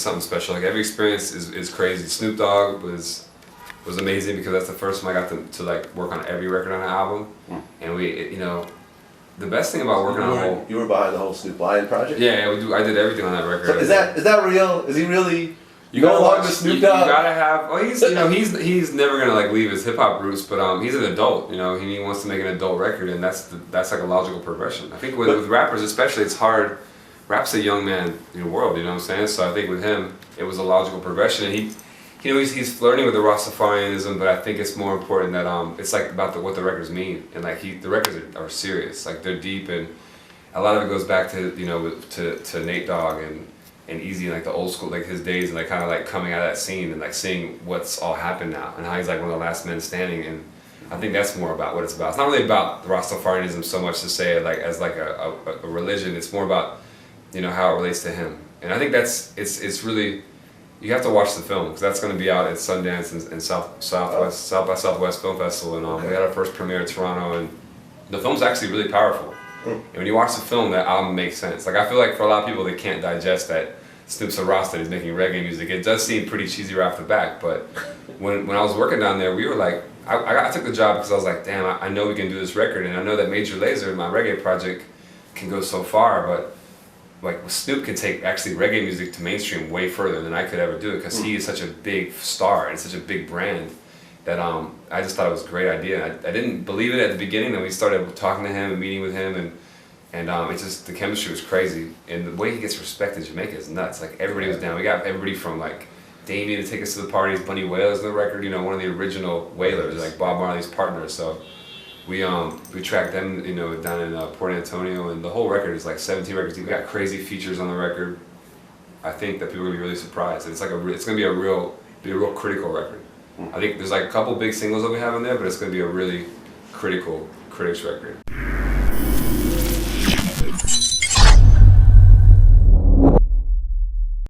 something special. Like every experience is crazy. Snoop Dogg was amazing because that's the first time I got to like work on every record on the album, and you know, the best thing about working on a whole. You were behind the whole Snoop Lion project. Yeah, I did everything on that record. So is that real? Is he really? You gotta along watch with Snoop Dogg. You gotta have. Oh, he's never gonna like leave his hip hop roots, but he's an adult. You know, he wants to make an adult record, and that's like a logical progression. I think with rappers especially, it's hard. Rap's a young man in the world. You know what I'm saying? So I think with him, it was a logical progression, and he's flirting with the Rastafarianism, but I think it's more important that it's like about what the records mean, and like the records are serious, like they're deep, and a lot of it goes back to to Nate Dogg and Easy, like the old school, like his days, and like kind of like coming out of that scene and like seeing what's all happened now and how he's like one of the last men standing. And I think that's more about what it's about. It's not really about the Rastafarianism so much to say like as like a religion. It's more about how it relates to him. And I think it's really, you have to watch the film because that's going to be out at Sundance and South by Southwest Film Festival, and we had our first premiere in Toronto, and the film's actually really powerful. And when you watch the film, that album makes sense. Like I feel like for a lot of people, they can't digest that Snoop's a Rasta, he's making reggae music. It does seem pretty cheesy right off the bat, but when I was working down there, we were like, I took the job because I was like, damn, I know we can do this record, and I know that Major Lazer, my reggae project, can go so far, but like Snoop can take actually reggae music to mainstream way further than I could ever do it because he is such a big star and such a big brand that I just thought it was a great idea. I didn't believe it at the beginning, and we started talking to him and meeting with him, and it's just, the chemistry was crazy, and the way he gets respected in Jamaica is nuts. Like everybody was down. We got everybody from like Damien to take us to the parties, Bunny Wailer's on the record, one of the original Wailers, like Bob Marley's partner. So we tracked them, down in Port Antonio, and the whole record is like 17 records. We got crazy features on the record. I think that people are gonna be really surprised. And it's gonna be a real critical record. I think there's like a couple big singles that we have in there, but it's gonna be a really critical critics record.